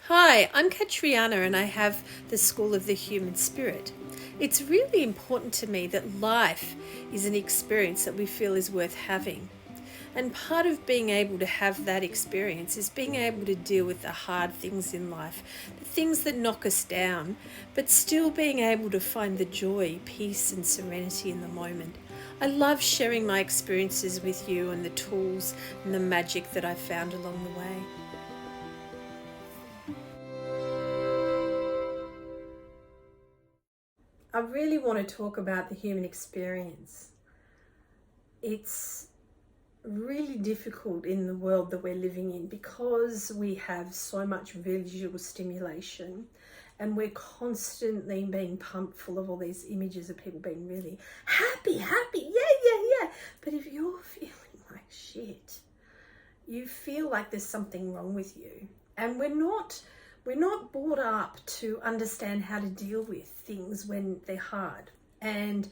Hi, I'm Katriana and I have the School of the Human Spirit. It's really important to me that life is an experience that we feel is worth having. And part of being able to have that experience is being able to deal with the hard things in life, the things that knock us down, but still being able to find the joy, peace, and serenity in the moment. I love sharing my experiences with you and the tools and the magic that I've found along the way. I really want to talk about the human experience. It's really difficult in the world that we're living in because we have so much visual stimulation and we're constantly being pumped full of all these images of people being really happy, yeah. But if you're feeling like shit, you feel like there's something wrong with you. And we're not brought up to understand how to deal with things when they're hard. And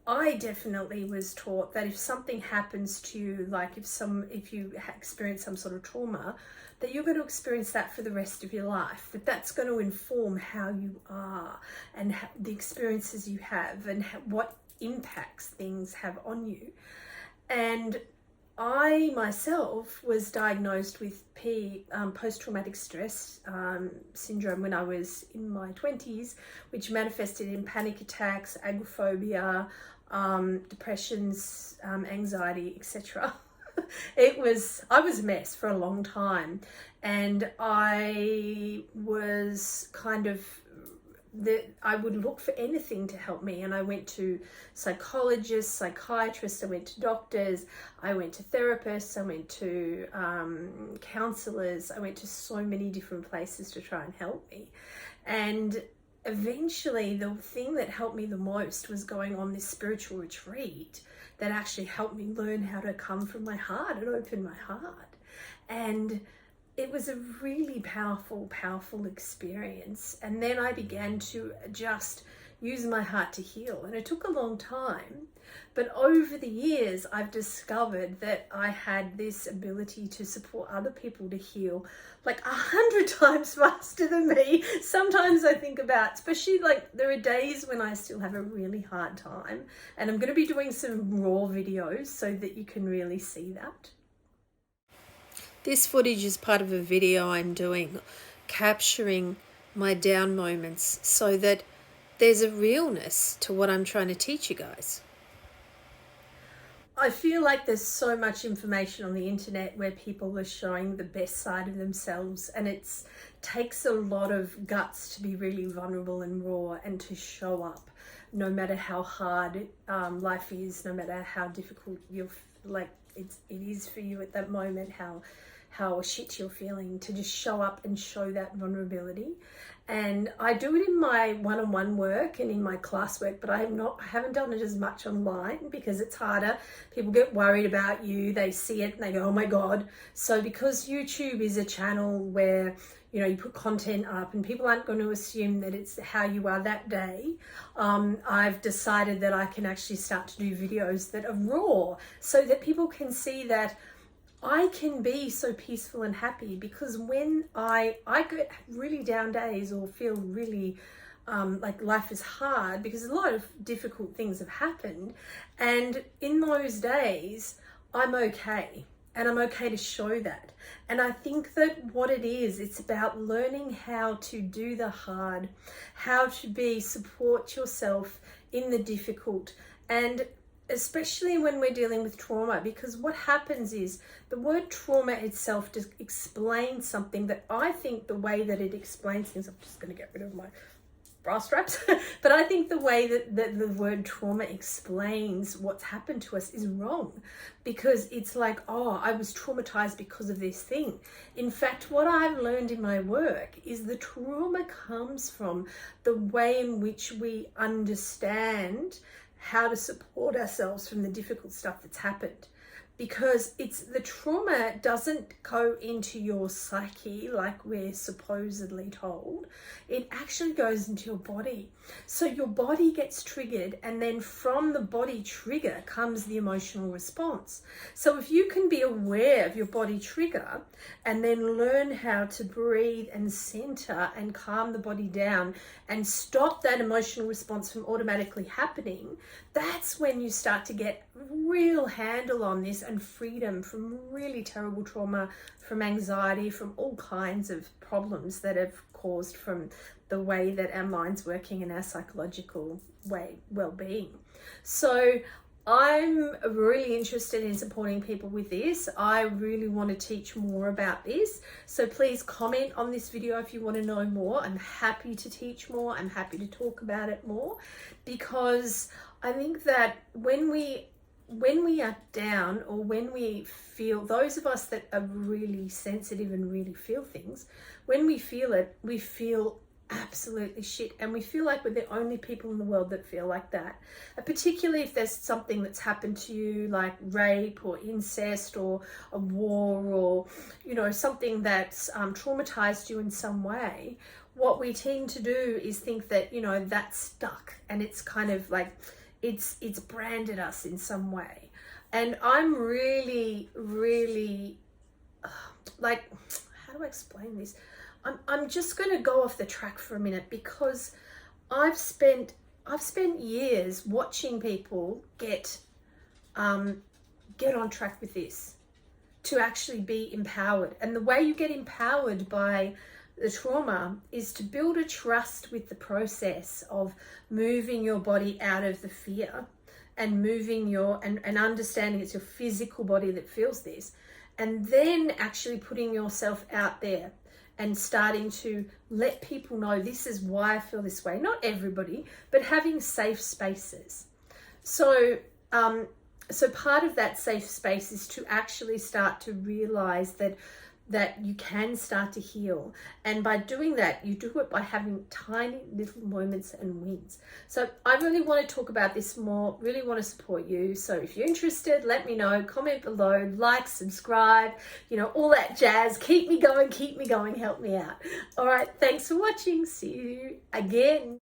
I definitely was taught that if something happens to you, like if you experience some sort of trauma, that you're going to experience that for the rest of your life, that's going to inform how you are and the experiences you have and what impacts things have on you. And I myself was diagnosed with post-traumatic stress syndrome when I was in my 20s, which manifested in panic attacks, agoraphobia, depressions, anxiety, etc. I was a mess for a long time, and I was I would look for anything to help me, and I went to psychologists, psychiatrists, I went to doctors, I went to therapists, I went to counselors, I went to so many different places to try and help me. And eventually the thing that helped me the most was going on this spiritual retreat that actually helped me learn how to come from my heart and open my heart. And it was a really powerful experience. And then I began to just use my heart to heal. And it took a long time. But over the years, I've discovered that I had this ability to support other people to heal like 100 times faster than me. Sometimes I think about, especially like there are days when I still have a really hard time. And I'm going to be doing some raw videos so that you can really see that. This footage is part of a video I'm doing, capturing my down moments so that there's a realness to what I'm trying to teach you guys. I feel like there's so much information on the internet where people are showing the best side of themselves, and it takes a lot of guts to be really vulnerable and raw and to show up no matter how hard life is, no matter how difficult it is for you at that moment, how shit you're feeling, to just show up and show that vulnerability. And I do it in my one-on-one work and in my class work, but I haven't done it as much online because it's harder. People get worried about you, they see it and they go, oh my God. So because YouTube is a channel where you put content up and people aren't going to assume that it's how you are that day, I've decided that I can actually start to do videos that are raw so that people can see that I can be so peaceful and happy. Because when I get really down days or feel really like life is hard because a lot of difficult things have happened, and in those days I'm okay. And I'm okay to show that. And I think that what it is, it's about learning how to do the hard, how to support yourself in the difficult, and especially when we're dealing with trauma, because what happens is the word trauma itself just explains something that I think the way that it explains things, I'm just going to get rid of my bra straps, but I think the way that the word trauma explains what's happened to us is wrong, because it's like, oh, I was traumatized because of this thing. In fact, what I've learned in my work is the trauma comes from the way in which we understand how to support ourselves from the difficult stuff that's happened. because it's the trauma doesn't go into your psyche like we're supposedly told. It actually goes into your body. So your body gets triggered, and then from the body trigger comes the emotional response. So if you can be aware of your body trigger and then learn how to breathe and center and calm the body down and stop that emotional response from automatically happening, that's when you start to get real handle on this and freedom from really terrible trauma, from anxiety, from all kinds of problems that have caused from the way that our mind's working and our psychological well-being. So I'm really interested in supporting people with this. I really want to teach more about this. So please comment on this video if you want to know more. I'm happy to teach more. I'm happy to talk about it more, because I think that when we are down, or when we feel, those of us that are really sensitive and really feel things, when we feel it, we feel absolutely shit, and we feel like we're the only people in the world that feel like that. Particularly if there's something that's happened to you, like rape or incest or a war, or something that's traumatized you in some way. What we tend to do is think that that's stuck, and it's kind of like it's branded us in some way. And I'm really like, how do I explain this? I'm just going to go off the track for a minute, because I've spent years watching people get on track with this, to actually be empowered. And the way you get empowered by the trauma is to build a trust with the process of moving your body out of the fear, and moving and understanding it's your physical body that feels this, and then actually putting yourself out there and starting to let people know, this is why I feel this way. Not everybody, but having safe spaces. So part of that safe space is to actually start to realize that you can start to heal. And by doing that, you do it by having tiny little moments and wins. So I really want to talk about this more, really want to support you. So if you're interested, let me know, comment below, like, subscribe, all that jazz. Keep me going, help me out. All right, thanks for watching. See you again.